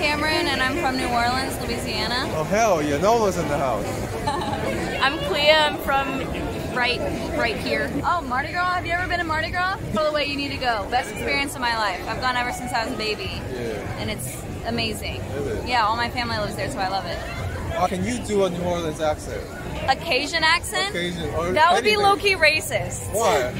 Cameron, and I'm from New Orleans, Louisiana. Oh, hell yeah. Nola's in the house. I'm Clea. I'm from right here. Oh, Mardi Gras? Have you ever been to Mardi Gras? All the way you need to go. Best experience of my life. I've gone ever since I was a baby. Yeah. And it's amazing. Really? Yeah, all my family lives there, so I love it. Can you do a New Orleans accent? A Cajun accent? Cajun, or that would be anything. low-key racist. Why?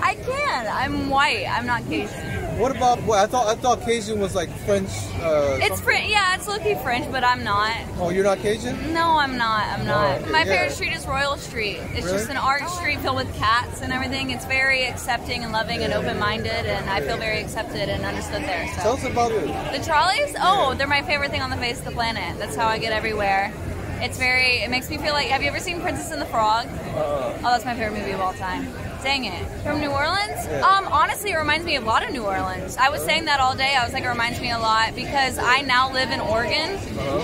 I can. I'm white. I'm not Cajun. What about, I thought Cajun was like French. It's yeah, it's low-key French, but I'm not. Oh, you're not Cajun? No, I'm not. I'm not. Okay, My yeah. favorite street is Royal Street. It's Really? just an art street filled with cats and everything. It's very accepting and loving and open-minded, and I feel very accepted and understood there. So. Tell us about it. The trolleys? Oh, they're my favorite thing on the face of the planet. That's how I get everywhere. It makes me feel like, have you ever seen Princess and the Frog? Oh, that's my favorite movie of all time. Dang it. From New Orleans? Yeah. Honestly, it reminds me a lot of New Orleans. I was saying that all day. I was like, it reminds me a lot because I now live in Oregon,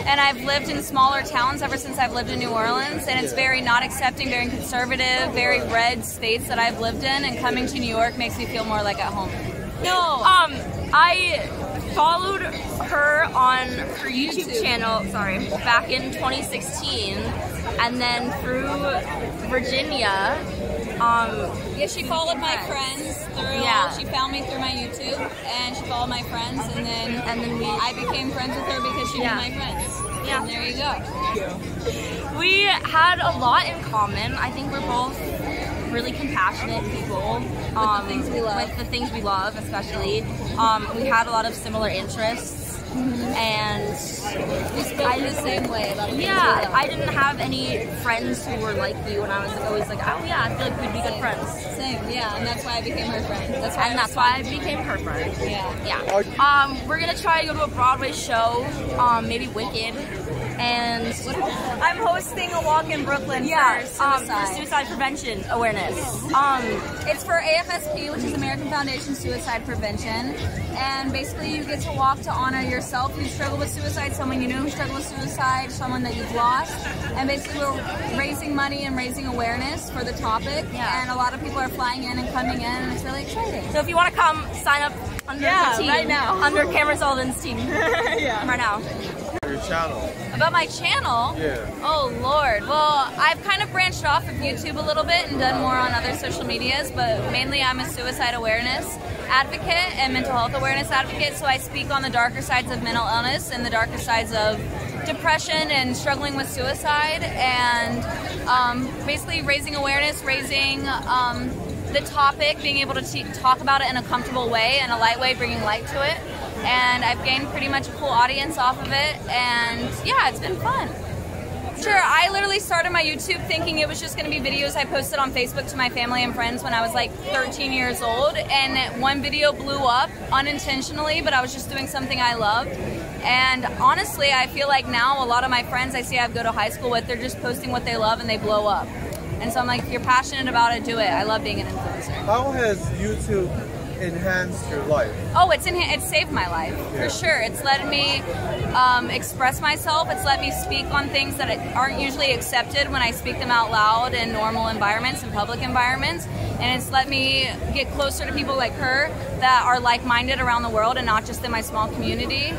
and I've lived in smaller towns ever since I've lived in New Orleans, and it's very not accepting, very conservative, very red states that I've lived in, and coming to New York makes me feel more like at home. No. I followed her on her YouTube channel, back in 2016, and then through Virginia, yeah, she followed my friends through. Yeah. She found me through my YouTube, and she followed my friends, and then I became friends with her because she knew my friends. Yeah. And there you go. we had a lot in common. I think we're both really compassionate people. With the things we love. With the things we love, especially. We had a lot lot of similar interests. And we spoke the same way about things. Yeah, I didn't have any friends who were like you, and I was always like, oh yeah, I feel like we'd be good friends. Same, yeah, and that's why I became her friend. That's why I became her friend. Yeah. We're gonna try to go to a Broadway show, maybe Wicked, and I'm hosting a walk in Brooklyn for suicide prevention awareness. It's for AFSP, which is American Foundation Suicide Prevention, and basically you get to walk to honor yourself who struggled with suicide, someone you know who struggled with suicide, someone that you've lost, and basically we're raising money and raising awareness for the topic, and a lot of people are flying in and coming in, and it's really exciting. So if you want to come, sign up under the team, right now. under Cameron Sullivan's team. Right now. Your channel. About my channel? Yeah. Oh Lord. Well, I've kind of branched off of YouTube a little bit and done more on other social medias, but mainly I'm a suicide awareness advocate and mental health awareness advocate, so I speak on the darker sides of mental illness and the darker sides of depression and struggling with suicide, and basically raising awareness, raising the topic, being able to talk about it in a comfortable way and a light way, bringing light to it. And I've gained pretty much a cool audience off of it, and yeah, it's been fun. Sure, I literally started my YouTube thinking it was just going to be videos I posted on Facebook to my family and friends when I was like 13 years old, and one video blew up unintentionally, but I was just doing something I loved. And honestly, I feel like now a lot of my friends I see I go to high school with, they're just posting what they love and they blow up. And so I'm like, if you're passionate about it, do it. I love being an influencer. How has YouTube enhanced your life? Oh, it's saved my life, for sure. It's let me express myself. It's let me speak on things that aren't usually accepted when I speak them out loud in normal environments and public environments. And it's let me get closer to people like her that are like-minded around the world and not just in my small community.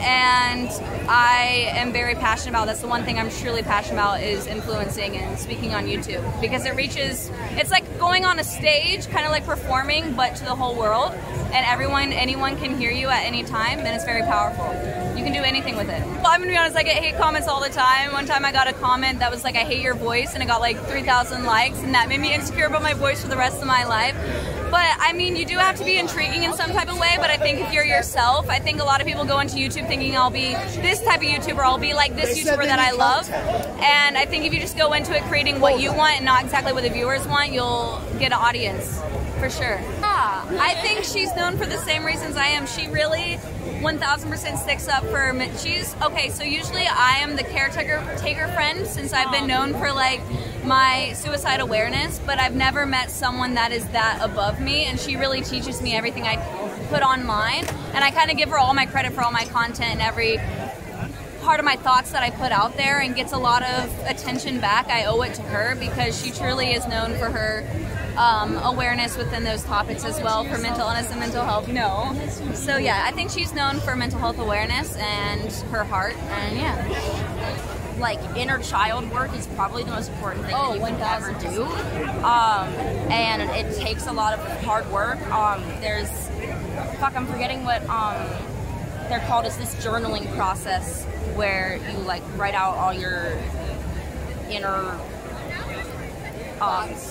And I am very passionate about, that's the one thing I'm truly passionate about, is influencing and speaking on YouTube, because it reaches, it's like going on a stage, kind of like performing, but to the whole world, and anyone can hear you at any time, and it's very powerful. You can do anything with it. Well, I'm gonna be honest, I get hate comments all the time. One time I got a comment that was like, I hate your voice, and it got like 3,000 likes, and that made me insecure about my voice for the rest of my life. But I mean, you do have to be intriguing in some type of way, but I think if you're yourself, I think a lot of people go into YouTube thinking I'll be this type of YouTuber, I'll be like this YouTuber that I love. And I think if you just go into it creating what you want and not exactly what the viewers want, you'll get an audience, for sure. Yeah, I think she's known for the same reasons I am. She really 1000% sticks up for me. Okay, so usually I am the caretaker friend, since I've been known for like my suicide awareness, but I've never met someone that is that above me, and she really teaches me everything I put online, and I kind of give her all my credit for all my content and every part of my thoughts that I put out there, and gets a lot of attention back. I owe it to her, because she truly is known for her awareness within those topics as well for mental illness and mental health. No. So yeah, I think she's known for mental health awareness and her heart, and yeah. Like, inner child work is probably the most important thing that you can ever do. And it takes a lot of hard work. I'm forgetting what they're called. It's this journaling process where you like write out all your inner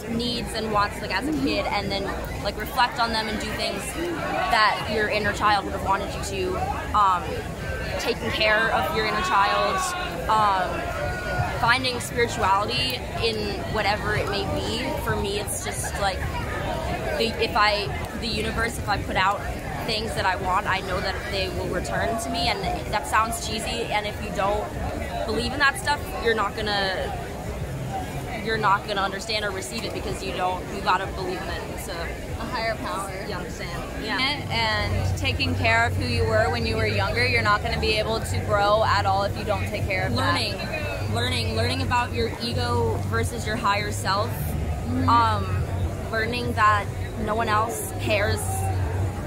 needs and wants like as a kid, and then like reflect on them and do things that your inner child would have wanted you to. Taking care of your inner child, finding spirituality in whatever it may be. For me, it's just like the universe, if I put out things that I want, I know that they will return to me. And that sounds cheesy, and if you don't believe in that stuff, you're not gonna understand or receive it, because you gotta believe in it. So A higher power. you understand. Yeah. And taking care of who you were when you were younger, you're not going to be able to grow at all if you don't take care of Learning about your ego versus your higher self. Learning that no one else cares.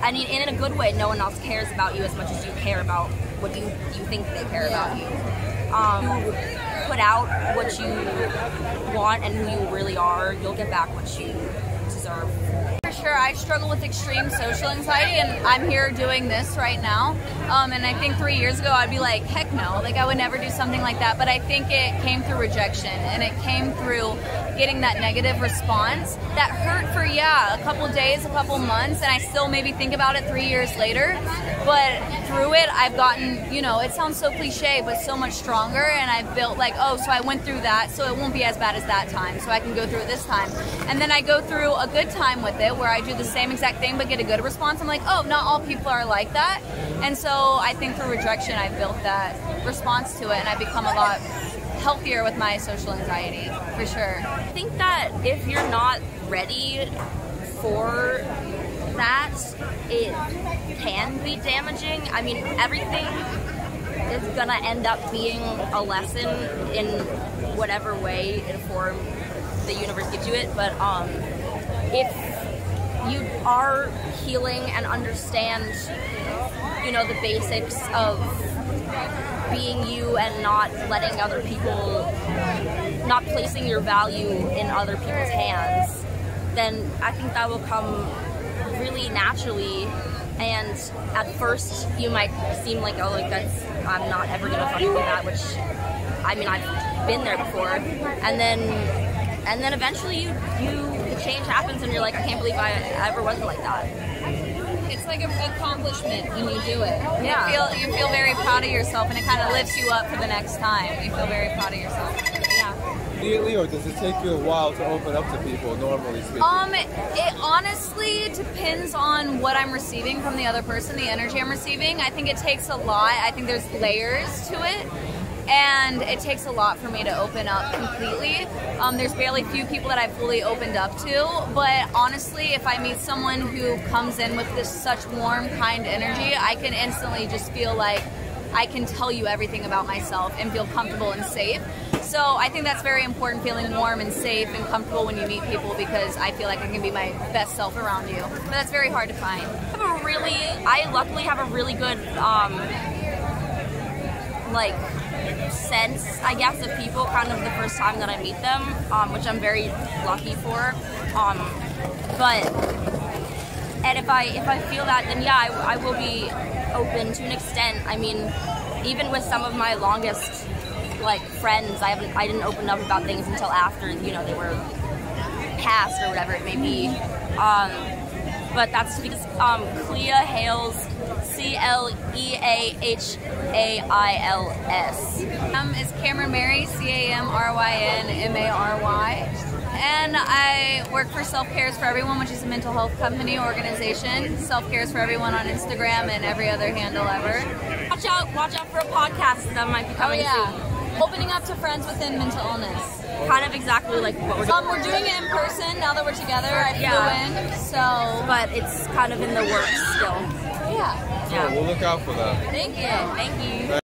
I mean, in a good way, no one else cares about you as much as you care about what you think they care about you. Put out what you want and who you really are, you'll get back what you deserve. For sure, I struggle with extreme social anxiety, and I'm here doing this right now. And I think 3 years ago I'd be like, heck no, like I would never do something like that. But I think it came through rejection, and it came through getting that negative response that hurt for, a couple days, a couple months, and I still maybe think about it 3 years later. But through it, I've gotten, it sounds so cliche, but so much stronger, and I've built like, oh, so I went through that, so it won't be as bad as that time, so I can go through it this time. And then I go through a good time with it, where I do the same exact thing but get a good response. I'm like, oh, not all people are like that. And so I think through rejection, I built that response to it, and I've become a lot healthier with my social anxiety, for sure. I think that if you're not ready for that, it can be damaging. I mean, everything is gonna end up being a lesson in whatever way and form the universe gives you it, but if you are healing and understand, the basics of being you and not letting other people, not placing your value in other people's hands, then I think that will come really naturally. And at first you might seem like, oh, like I'm not ever gonna fucking do that, which, I mean, I've been there before. And then eventually the change happens, and you're like, I can't believe I ever wasn't like that. It's like an accomplishment when you do it. Yeah. You feel very proud of yourself, and it kind of lifts you up for the next time. You feel very proud of yourself. Yeah. Immediately, or does it take you a while to open up to people, normally speaking? It honestly depends on what I'm receiving from the other person, the energy I'm receiving. I think it takes a lot. I think there's layers to it. And it takes a lot for me to open up completely. There's barely few people that I've fully opened up to, but honestly, if I meet someone who comes in with this such warm, kind energy, I can instantly just feel like I can tell you everything about myself and feel comfortable and safe. So I think that's very important, feeling warm and safe and comfortable when you meet people, because I feel like I can be my best self around you. But that's very hard to find. I luckily have a really good, sense, I guess, of people kind of the first time that I meet them, which I'm very lucky for. And if I feel that, then I will be open to an extent. I mean, even with some of my longest friends, I didn't open up about things until after they were passed or whatever it may be. But that's because Clea Hales, CleaHails. Is Cameron Mary, CamrynMary, and I work for Self Cares for Everyone, which is a mental health company organization. Self Cares for Everyone on Instagram and every other handle ever. Watch out for a podcast that might be coming soon. Opening up to friends within mental illness. Kind of exactly like what we're doing. We're doing it in person now that we're together. I flew in, so. But it's kind of in the works still. Yeah. So we'll look out for that. Thank you. Thank you.